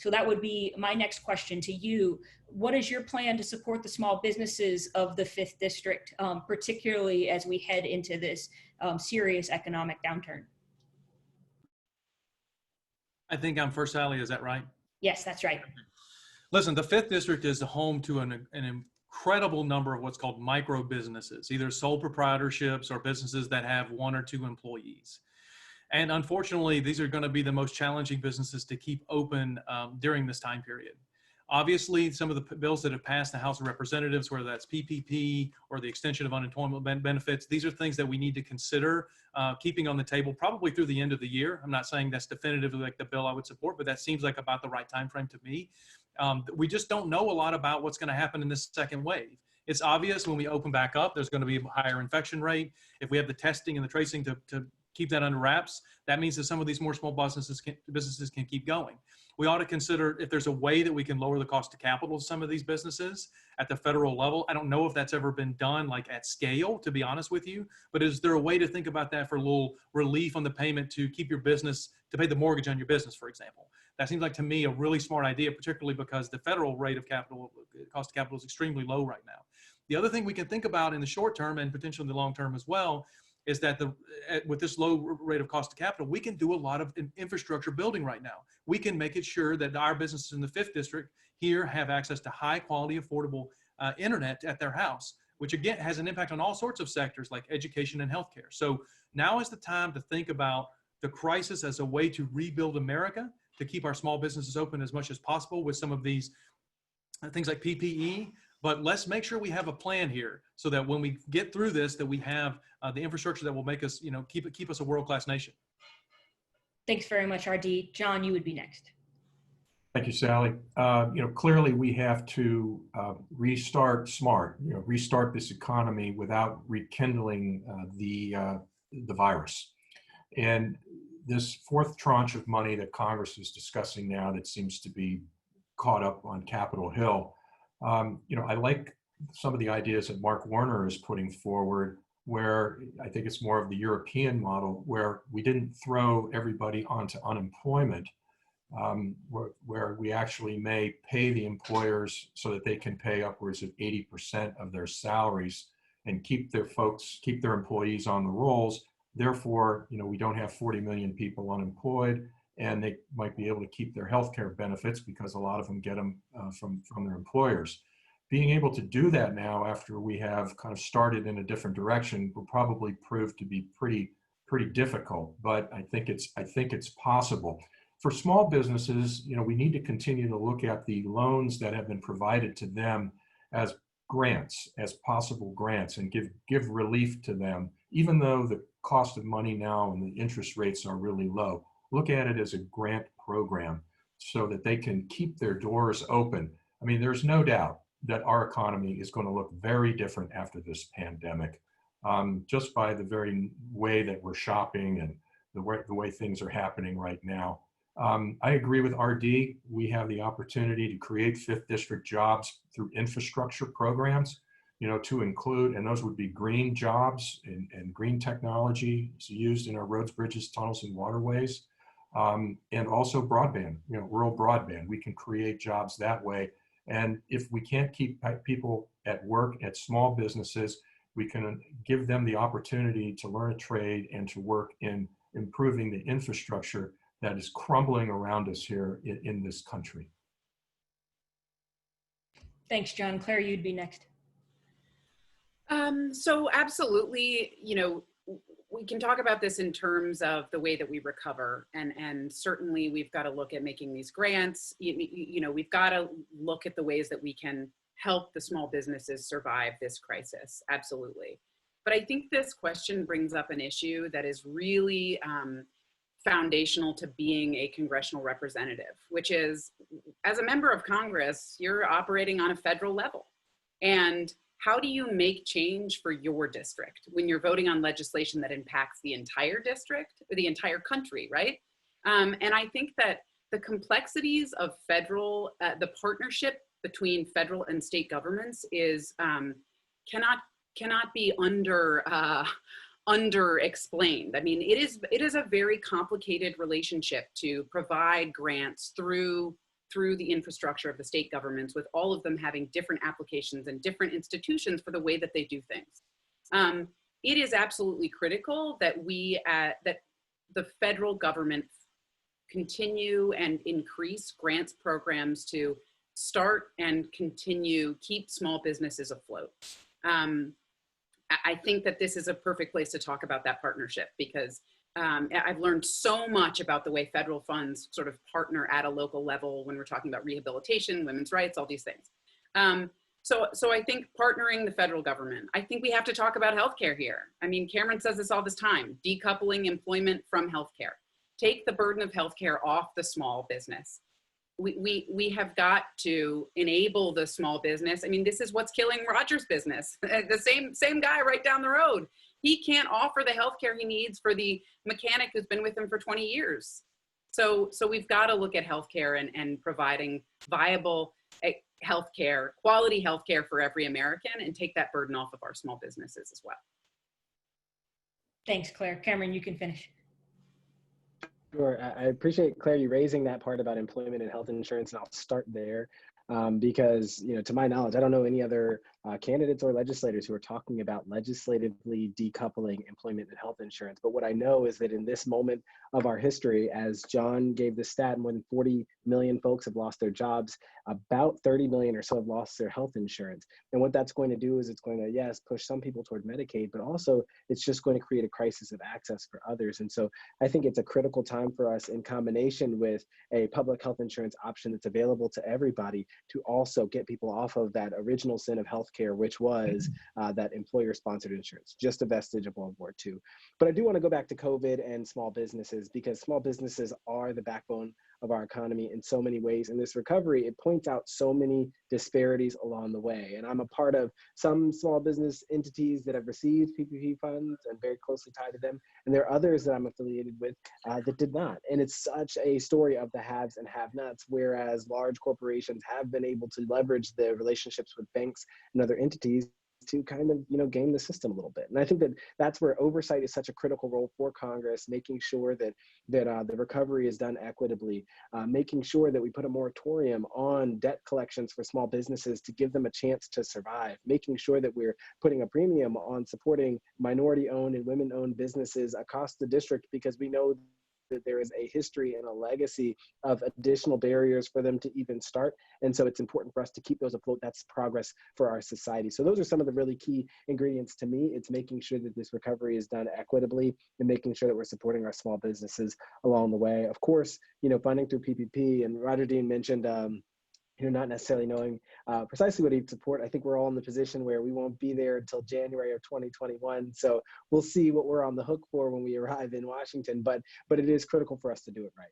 So that would be my next question to you. What is your plan to support the small businesses of the 5th District, particularly as we head into this serious economic downturn? I think I'm first, Sally, is that right? Yes, that's right. Listen, the 5th District is home to an incredible number of what's called micro businesses, either sole proprietorships or businesses that have 1 or 2 employees. And unfortunately, these are going to be the most challenging businesses to keep open during this time period. Obviously, some of the bills that have passed the House of Representatives, whether that's PPP or the extension of unemployment benefits, these are things that we need to consider keeping on the table probably through the end of the year. I'm not saying that's definitively like the bill I would support, but that seems like about the right time frame to me. We just don't know a lot about what's going to happen in this second wave. It's obvious when we open back up, there's going to be a higher infection rate. If we have the testing and the tracing to keep that under wraps, that means that some of these more small businesses can keep going. We ought to consider if there's a way that we can lower the cost of capital to some of these businesses at the federal level. I don't know if that's ever been done like at scale, to be honest with you, but is there a way to think about that for a little relief on the payment to keep your business, to pay the mortgage on your business, for example? That seems like to me a really smart idea, particularly because the federal rate of capital, cost of capital is extremely low right now. The other thing we can think about in the short term and potentially in the long term as well is that with this low rate of cost of capital, we can do a lot of infrastructure building right now. We can make it sure that our businesses in the 5th District here have access to high quality, affordable internet at their house, which again has an impact on all sorts of sectors like education and healthcare. So now is the time to think about the crisis as a way to rebuild America, to keep our small businesses open as much as possible with some of these things like PPE. But let's make sure we have a plan here so that when we get through this, that we have the infrastructure that will make us, keep us a world-class nation. Thanks very much, RD. John, you would be next. Thank you, Sally. Clearly we have to restart smart, restart this economy without rekindling the virus. And this 4th tranche of money that Congress is discussing now that seems to be caught up on Capitol Hill, I like some of the ideas that Mark Warner is putting forward, where I think it's more of the European model, where we didn't throw everybody onto unemployment, where we actually may pay the employers so that they can pay upwards of 80% of their salaries and keep their employees on the rolls. Therefore, we don't have 40 million people unemployed, and they might be able to keep their healthcare benefits because a lot of them get them from their employers. Being able to do that now after we have kind of started in a different direction will probably prove to be pretty difficult, but I think it's possible. For small businesses, we need to continue to look at the loans that have been provided to them as grants, as possible grants, and give relief to them, even though the cost of money now and the interest rates are really low. Look at it as a grant program so that they can keep their doors open. I mean, there's no doubt that our economy is going to look very different after this pandemic, just by the very way that we're shopping and the way things are happening right now. I agree with RD. We have the opportunity to create 5th District jobs through infrastructure programs, to include, and those would be green jobs and green technology used in our roads, bridges, tunnels, and waterways. And also broadband, rural broadband. We can create jobs that way. And if we can't keep people at work at small businesses, we can give them the opportunity to learn a trade and to work in improving the infrastructure that is crumbling around us here in this country. Thanks, John. Claire, you'd be next. So absolutely, we can talk about this in terms of the way that we recover, and certainly we've got to look at making these grants. We've got to look at the ways that we can help the small businesses survive this crisis. Absolutely. But I think this question brings up an issue that is really foundational to being a congressional representative, which is, as a member of Congress, you're operating on a federal level. And how do you make change for your district when you're voting on legislation that impacts the entire district or the entire country, right? And I think that the complexities of the partnership between federal and state governments is cannot be under explained. I mean, it is a very complicated relationship to provide grants through through the infrastructure of the state governments, with all of them having different applications and different institutions for the way that they do things. It is absolutely critical that that the federal government continue and increase grants programs to start and keep small businesses afloat. I think that this is a perfect place to talk about that partnership, because I've learned so much about the way federal funds sort of partner at a local level when we're talking about rehabilitation, women's rights, all these things. So I think partnering the federal government. I think we have to talk about healthcare here. I mean, Cameron says this all this time: decoupling employment from healthcare. Take the burden of healthcare off the small business. We have got to enable the small business. I mean, this is what's killing Roger's business. The same guy right down the road. He can't offer the healthcare he needs for the mechanic who's been with him for 20 years. So we've got to look at healthcare and providing viable healthcare, quality healthcare for every American, and take that burden off of our small businesses as well. Thanks, Claire. Cameron, you can finish. Sure. I appreciate, Claire, you raising that part about employment and health insurance, and I'll start there because, you know, to my knowledge, I don't know any other candidates or legislators who are talking about legislatively decoupling employment and health insurance. But what I know is that in this moment of our history, as John gave the stat, more than 40 million folks have lost their jobs, about 30 million or so have lost their health insurance. And what that's going to do is it's going to, yes, push some people toward Medicaid, but also it's just going to create a crisis of access for others. And so I think it's a critical time for us, in combination with a public health insurance option that's available to everybody, to also get people off of that original sin of healthcare, which was that employer-sponsored insurance, just a vestige of World War II. But I do want to go back to COVID and small businesses, because small businesses are the backbone of our economy in so many ways. In this recovery, it points out so many disparities along the way. And I'm a part of some small business entities that have received PPP funds and very closely tied to them. And there are others that I'm affiliated with that did not. And it's such a story of the haves and have-nots, whereas large corporations have been able to leverage their relationships with banks and other entities to kind of, you know, game the system a little bit. And I think that that's where oversight is such a critical role for Congress, making sure that the recovery is done equitably, making sure that we put a moratorium on debt collections for small businesses to give them a chance to survive, making sure that we're putting a premium on supporting minority-owned and women-owned businesses across the district, because we know that there is a history and a legacy of additional barriers for them to even start. And so it's important for us to keep those afloat. That's progress for our society. So those are some of the really key ingredients to me. It's making sure that this recovery is done equitably and making sure that we're supporting our small businesses along the way. Of course, you know, funding through PPP, and Roger Dean mentioned, you know, not necessarily knowing precisely what he'd support. I think we're all in the position where we won't be there until January of 2021. So we'll see what we're on the hook for when we arrive in Washington, but it is critical for us to do it right.